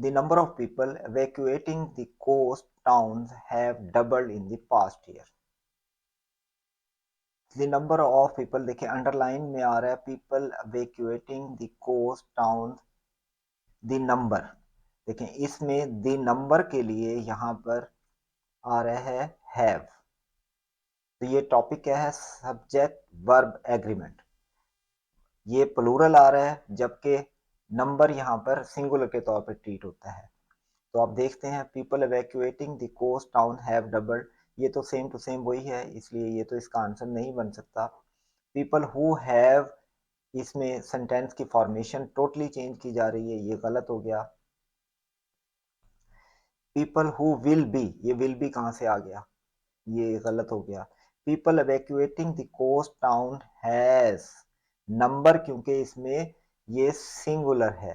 The number of people evacuating the coast towns have doubled in the past year. The number of people, देखिए underline में आ रहा है people evacuating the coast towns, the number, देखें इसमें the number के लिए यहाँ पर आ रहा है have। तो ये टॉपिक क्या है? Subject verb agreement. ये प्लूरल आ रहा है जबकि नंबर यहाँ पर सिंगुलर के तौर पर ट्रीट होता है। तो आप देखते हैं people evacuating the coast town have doubled, ये तो सेम टू सेम वही है, इसलिए ये तो इसका आंसर नहीं बन सकता। पीपल हु हैव, इसमें सेंटेंस की फॉर्मेशन टोटली चेंज की जा रही है, ये गलत हो गया। पीपल हु विल बी, ये विल बी कहाँ से आ गया? ये गलत हो गया। People evacuating the coast town has, number क्योंकि इसमें ये सिंगुलर है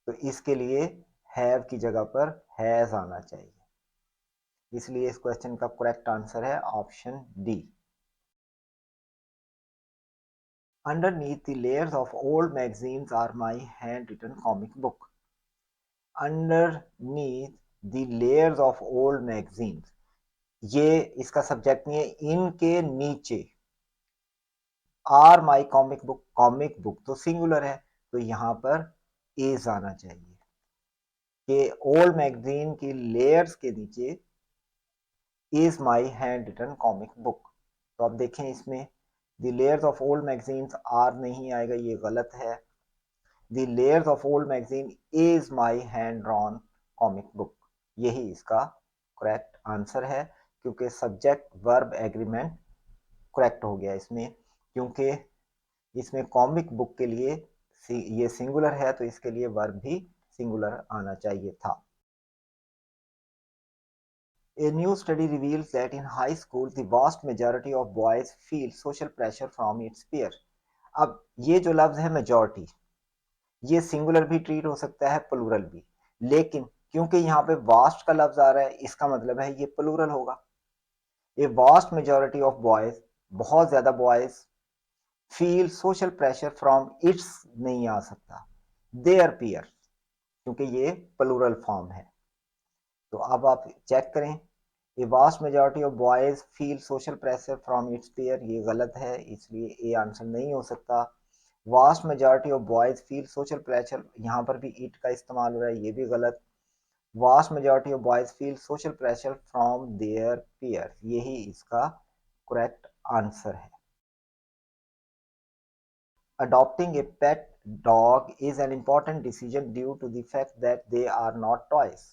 तो इसके लिए हैव की जगह पर हैज आना चाहिए, इसलिए इस क्वेश्चन का करेक्ट आंसर है option D. Underneath the layers of old magazines are my handwritten comic book. Underneath the layers of old magazines, ये इसका सब्जेक्ट नहीं है, इनके नीचे are my comic book, comic book तो सिंगुलर है तो यहां पर इज आना चाहिए कि ओल्ड मैगजीन की लेयर्स के नीचे is my handwritten comic book. तो आप देखें इसमें the layers of old magazines are नहीं आएगा, ये गलत है। The layers of old magazine is my hand drawn comic book, यही इसका करेक्ट आंसर है क्योंकि सब्जेक्ट वर्ब एग्रीमेंट करेक्ट हो गया इसमें, क्योंकि इसमें कॉमिक बुक के लिए ये सिंगुलर है तो इसके लिए वर्ब भी सिंगुलर आना चाहिए था। A new study reveals that in high school, the vast majority of boys feel social pressure from its peers. अब ये जो लफ्ज है मेजॉरिटी, ये सिंगुलर भी ट्रीट हो सकता है प्लूरल भी, लेकिन क्योंकि यहाँ पे वास्ट का लफ्ज आ रहा है इसका मतलब है ये प्लूरल होगा। A vast majority of boys, बहुत ज्यादा boys, feel social pressure from its नहीं आ सकता, देयर पीयर, क्योंकि ये प्लूरल फॉर्म है। तो अब आप चेक करें, a vast majority of boys feel social pressure from its pair, ये गलत है इसलिए ए आंसर नहीं हो सकता। Vast majority of boys feel social pressure, यहाँ पर भी इट का इस्तेमाल हो रहा है, ये भी गलत। Vast majority of boys feel social pressure from their peer, यही इसका करेक्ट आंसर है। Adopting a pet dog is an important decision due to the fact that they are not toys.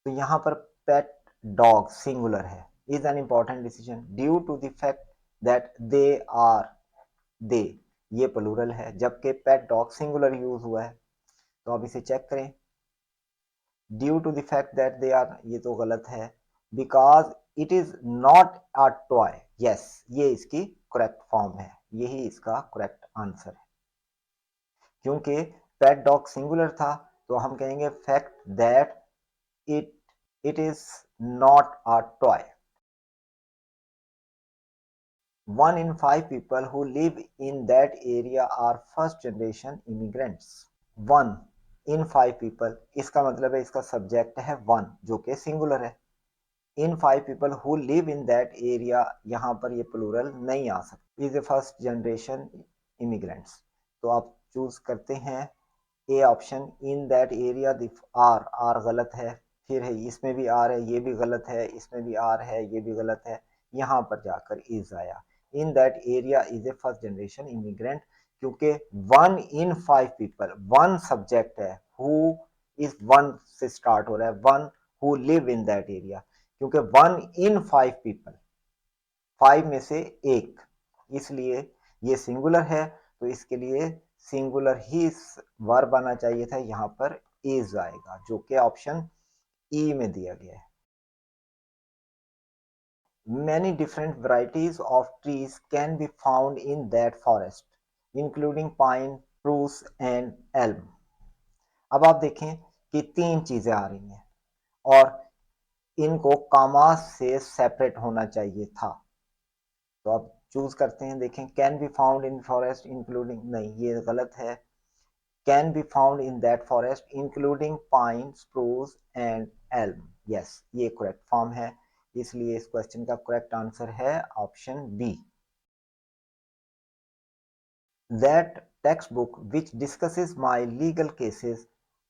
तो यहाँ पर पेट डॉग सिंगुलर है, is an important decision due to the fact that they are, they ये plural है जबकि पेट dog singular use हुआ है। तो अब इसे चेक करें, due to the fact that they are, ये तो गलत है। Because it is not a toy, yes ये इसकी करेक्ट फॉर्म है, यही इसका करेक्ट आंसर है। क्योंकि पेट डॉग सिंगुलर था तो हम कहेंगे fact that it is not a toy. 1 in 5 people who live in that area are first generation immigrants. 1 in 5 people, इसका मतलब है इसका सब्जेक्ट है 1 जो कि सिंगुलर है। in 5 people who live in that area, यहाँ पर ये प्लूरल नहीं आ सकता, is a first generation immigrants। तो आप चूज करते हैं A option, in that area, are गलत है, फिर है इसमें भी आर है, ये भी गलत है, इसमें भी आर है, ये भी गलत है, यहाँ पर जाकर इज आया। इन that area is a first generation immigrant, क्योंकि 1 in 5 पीपल, 1 सब्जेक्ट है, हु इज 1 से स्टार्ट हो रहा है, 1 who live in that area, क्योंकि 1 in 5 पीपल, 5 में से एक, इसलिए ये सिंगुलर है तो इसके लिए सिंगुलर ही वर्ब आना चाहिए था, यहाँ पर इज आएगा जो कि ऑप्शन ई में दिया गया है। Many different varieties of trees can be found in that forest, including pine, spruce and elm. अब आप देखें कि 3 चीजें आ रही हैं और इनको कामा से सेपरेट होना चाहिए था, तो आप चूज करते हैं, देखें can be found in forest including, नहीं ये गलत है। Can be found in that forest including pine, spruce and elm. Yes, ये करेक्ट फॉर्म है, इसलिए इस क्वेश्चन का करेक्ट आंसर है option B. That textbook which discusses my legal cases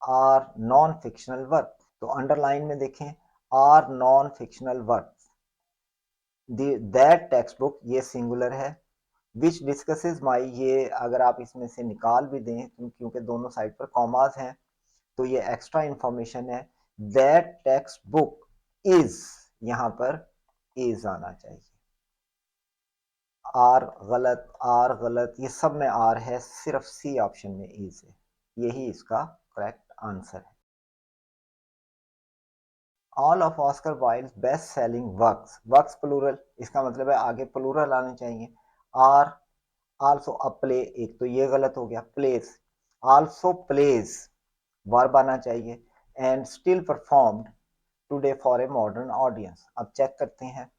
are non-fictional work। तो अंडरलाइन में देखें are non fictional works. That textbook ये सिंगुलर है, विच डिस्कसेस माई ये अगर आप इसमें से निकाल भी दें क्योंकि दोनों साइड पर कॉमास हैं तो ये एक्स्ट्रा इंफॉर्मेशन है। दैट टेक्स्ट बुक इज, यहां पर इज आना चाहिए। आर गलत, ये सब में आर है, सिर्फ सी ऑप्शन में इज है, यही इसका करेक्ट आंसर है। All of Oscar Wilde best selling works, works plural, इसका मतलब है आगे प्लूरल आने चाहिए। आर आल्सो अ प्ले, एक तो ये गलत हो गया, प्लेस आल्सो प्लेज वर्ब आना चाहिए। And still performed today for a modern audience. अब चेक करते हैं,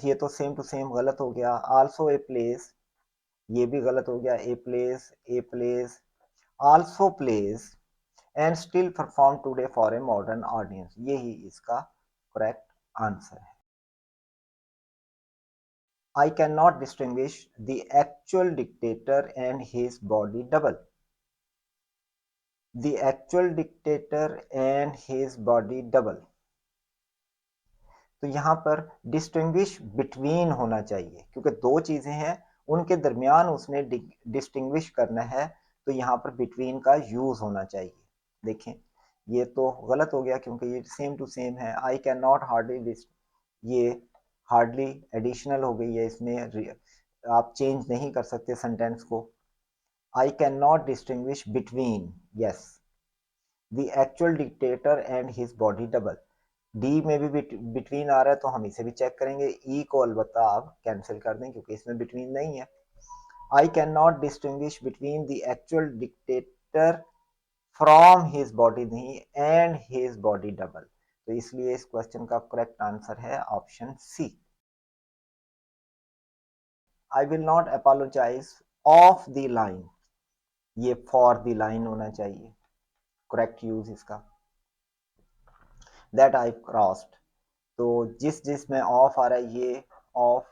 ये तो सेम टू सेम गलत हो गया। आल्सो ए प्लेस, ये भी गलत हो गया, a place also place and still perform today for a modern audience, यही इसका करेक्ट आंसर है। I can not distinguish the actual dictator and his body double. The actual dictator and his body double, तो यहां पर distinguish between होना चाहिए क्योंकि दो चीजें हैं उनके दरमियान उसने डिस्टिंग्विश करना है, तो यहां पर बिटवीन का यूज होना चाहिए। देखें ये तो गलत हो गया क्योंकि ये सेम टू सेम है। आई कैन नॉट हार्डली, ये हार्डली एडिशनल हो गई है, इसमें आप चेंज नहीं कर सकते सेंटेंस को। आई can not distinguish between, yes, the actual dictator and his body double. D में भी बिटवीन आ रहा है तो हम इसे भी चेक करेंगे, ई को अलबत्ता आप कैंसिल कर दें क्योंकि इसमें बिटवीन नहीं है। I can not distinguish between the actual dictator from his body, नहीं, एंड हिज बॉडी डबल, तो इसलिए इस क्वेश्चन का करेक्ट आंसर है option C. I will not apologise of the line, ये फॉर द लाइन होना चाहिए करेक्ट यूज इसका। दैट आई क्रॉस्ड, तो जिस जिस में ऑफ आ रहा है ये ऑफ,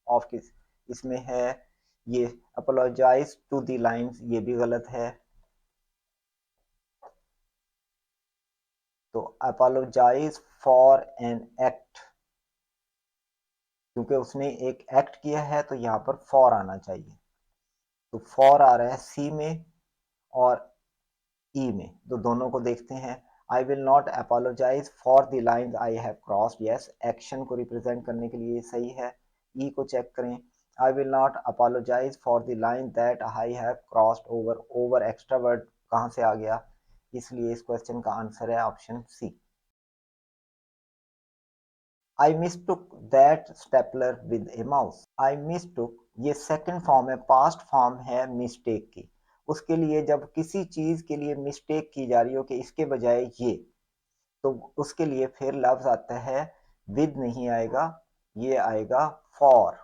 ऑफ किस इसमें है, ये अपोलोजाइज टू द लाइन्स, ये भी गलत है। तो अपोलोजाइज फॉर एन एक्ट, क्योंकि उसने एक एक्ट किया है तो यहाँ पर फॉर आना चाहिए, तो फॉर आ रहा है सी में और ई में, तो दोनों को देखते हैं। I will not apologize for the lines I have crossed, yes, action को रिप्रेजेंट करने के लिए सही है। ई को चेक करें, I will not apologize for the line that I have crossed over, over extra word कहाँ से आ गया, इसलिए इस क्वेश्चन का आंसर है option C. I mistook that stapler with a mouse. I mistook, ये सेकंड फॉर्म है, पास्ट फॉर्म है मिस्टेक की। उसके लिए जब किसी चीज के लिए मिस्टेक की जा रही हो कि इसके बजाय ये, तो उसके लिए फिर लफ्ज आता है, विद नहीं आएगा, ये आएगा फॉर,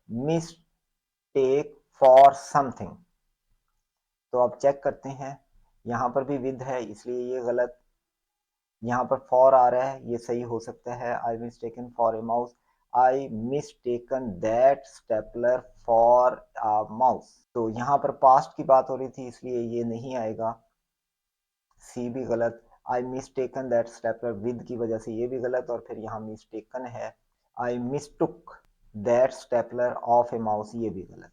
मिसटेक फॉर समथिंग। तो अब चेक करते हैं, यहां पर भी विद है इसलिए ये गलत, यहाँ पर फॉर आ रहा है, ये सही हो सकता है। I mistaken for a mouse, I mistaken that stapler for a mouse, तो यहाँ पर पास्ट की बात हो रही थी इसलिए ये नहीं आएगा, सी भी गलत। आई मिस्टेकन दैट स्टेपलर, विद की वजह से ये भी गलत, और फिर यहाँ मिस्टेकन है। I mistook that stapler of a mouse, ये भी गलत,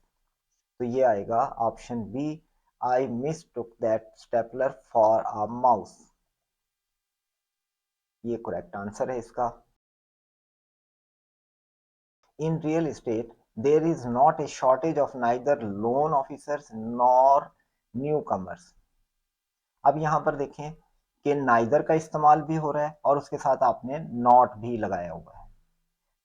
तो ये आएगा option B, I mistook that stapler for a mouse, ये करेक्ट आंसर है इसका। In real estate, there is not a shortage of neither loan officers nor newcomers. अब यहां पर देखें कि नाइदर का इस्तेमाल भी हो रहा है और उसके साथ आपने नॉट भी लगाया हुआ है,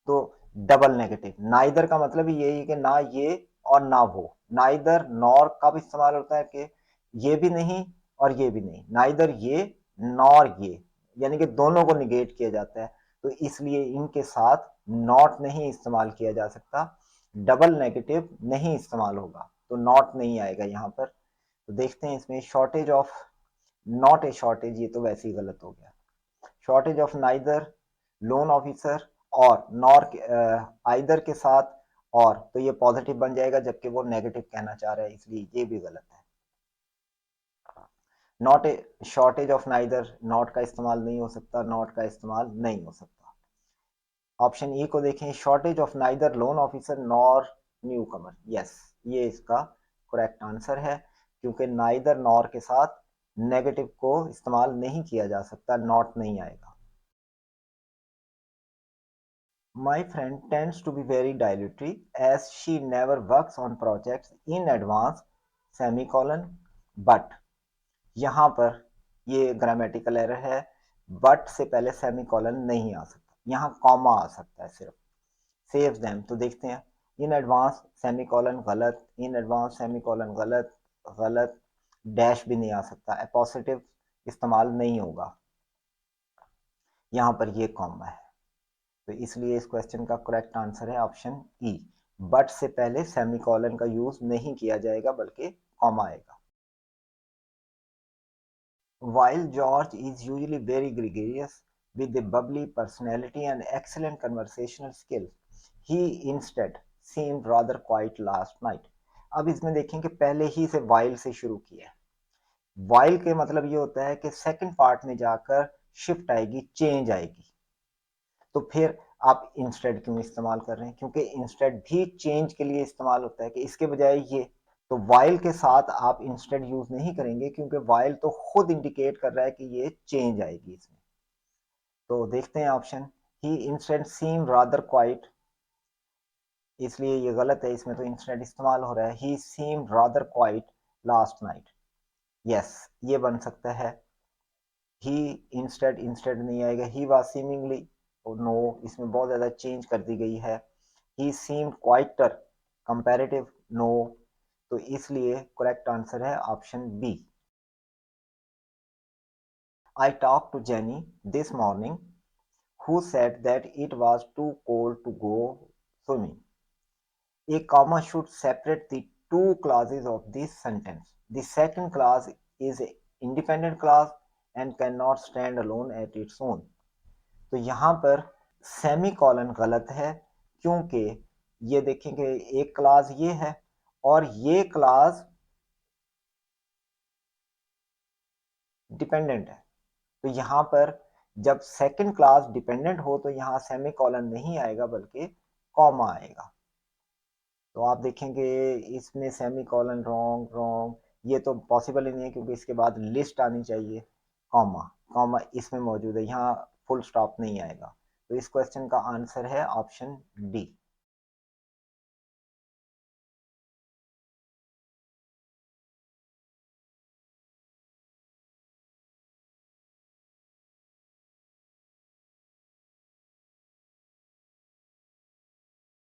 तो डबल नेगेटिव। नाइदर का मतलब यही है कि ना ये और ना वो। नाइदर नॉर कब इस्तेमाल होता है कि ये भी नहीं और ये भी नहीं, नाइदर ये नॉर ये, यानी कि दोनों को निगेट किया जाता है, तो इसलिए इनके साथ नॉट नहीं इस्तेमाल किया जा सकता, डबल नेगेटिव नहीं इस्तेमाल होगा, तो नॉट नहीं आएगा यहाँ पर। तो देखते हैं इसमें shortage of, not a shortage, ये तो वैसे ही गलत हो गया। Shortage of neither, loan officer और नॉर, आइदर के साथ और, तो ये पॉजिटिव बन जाएगा जबकि वो नेगेटिव कहना चाह रहा है, इसलिए ये भी गलत है। Not a shortage of neither, not का इस्तेमाल नहीं हो सकता, नॉट का इस्तेमाल नहीं हो सकता। ऑप्शन ई को देखें, shortage of neither loan officer nor new Qamar, yes, ये इसका करेक्ट आंसर है, क्योंकि नाइदर नॉर के साथ नेगेटिव को इस्तेमाल नहीं किया जा सकता, नॉट नहीं आएगा। My friend tends to be very dilatory as she never works on projects in advance, semicolon, but यहाँ पर ये ग्रामेटिकल एरर है, बट से पहले सेमीकोलन नहीं आ सकता, यहाँ कॉमा आ सकता है सिर्फ। सेव देम, तो देखते हैं, इन एडवांस सेमीकोलन गलत, इन एडवांस सेमीकोलन गलत, गलत, डैश भी नहीं आ सकता, अपोजिटिव इस्तेमाल नहीं होगा, यहाँ पर ये कॉमा है, तो इसलिए इस क्वेश्चन का करेक्ट आंसर है ऑप्शन ई, बट से पहले सेमीकोलन का यूज नहीं किया जाएगा बल्कि कॉमा आएगा। While George is usually very gregarious with a bubbly personality and excellent conversational skills, he instead seemed rather quiet last night. अब इसमें देखें कि पहले ही से while से शुरू किया है। while के मतलब ये होता है कि सेकंड पार्ट में जाकर शिफ्ट आएगी, चेंज आएगी, तो फिर आप इंस्टेड क्यों इस्तेमाल कर रहे हैं, क्योंकि इंस्टेड भी चेंज के लिए इस्तेमाल होता है कि इसके बजाय ये, तो वाइल के साथ आप इंस्टेड यूज नहीं करेंगे क्योंकि वाइल तो खुद इंडिकेट कर रहा है कि ये चेंज आएगी इसमें। तो देखते हैं ऑप्शन, ही इंस्टेड सीम रादर क्वाइट, इसलिए ये गलत है, इसमें तो इंस्टेड इस्तेमाल हो रहा है, he seem rather quite last night, yes, ये बन सकता है। ही इंस्टेड, इंस्टेड नहीं आएगा, ही वाज सीमिंगली, नो, इसमें बहुत ज्यादा चेंज कर दी गई है। He seemed quieter, comparative, no, तो इसलिए करेक्ट आंसर है option B. I talked to Jenny this morning, who said that it was too cold to go swimming. A comma should separate the two clauses of this sentence. The second clause is an independent clause and cannot stand alone at its own. तो यहाँ पर semi colon गलत है, क्योंकि ये देखेंगे एक class ये है और ये क्लास डिपेंडेंट है, तो यहाँ पर जब सेकंड क्लास डिपेंडेंट हो तो यहाँ सेमी कॉलन नहीं आएगा बल्कि कॉमा आएगा। तो आप देखेंगे इसमें सेमी कॉलन रॉन्ग, रॉन्ग, ये तो पॉसिबल ही नहीं है क्योंकि इसके बाद लिस्ट आनी चाहिए, कॉमा, कॉमा इसमें मौजूद है, यहाँ फुल स्टॉप नहीं आएगा, तो इस क्वेश्चन का आंसर है ऑप्शन डी।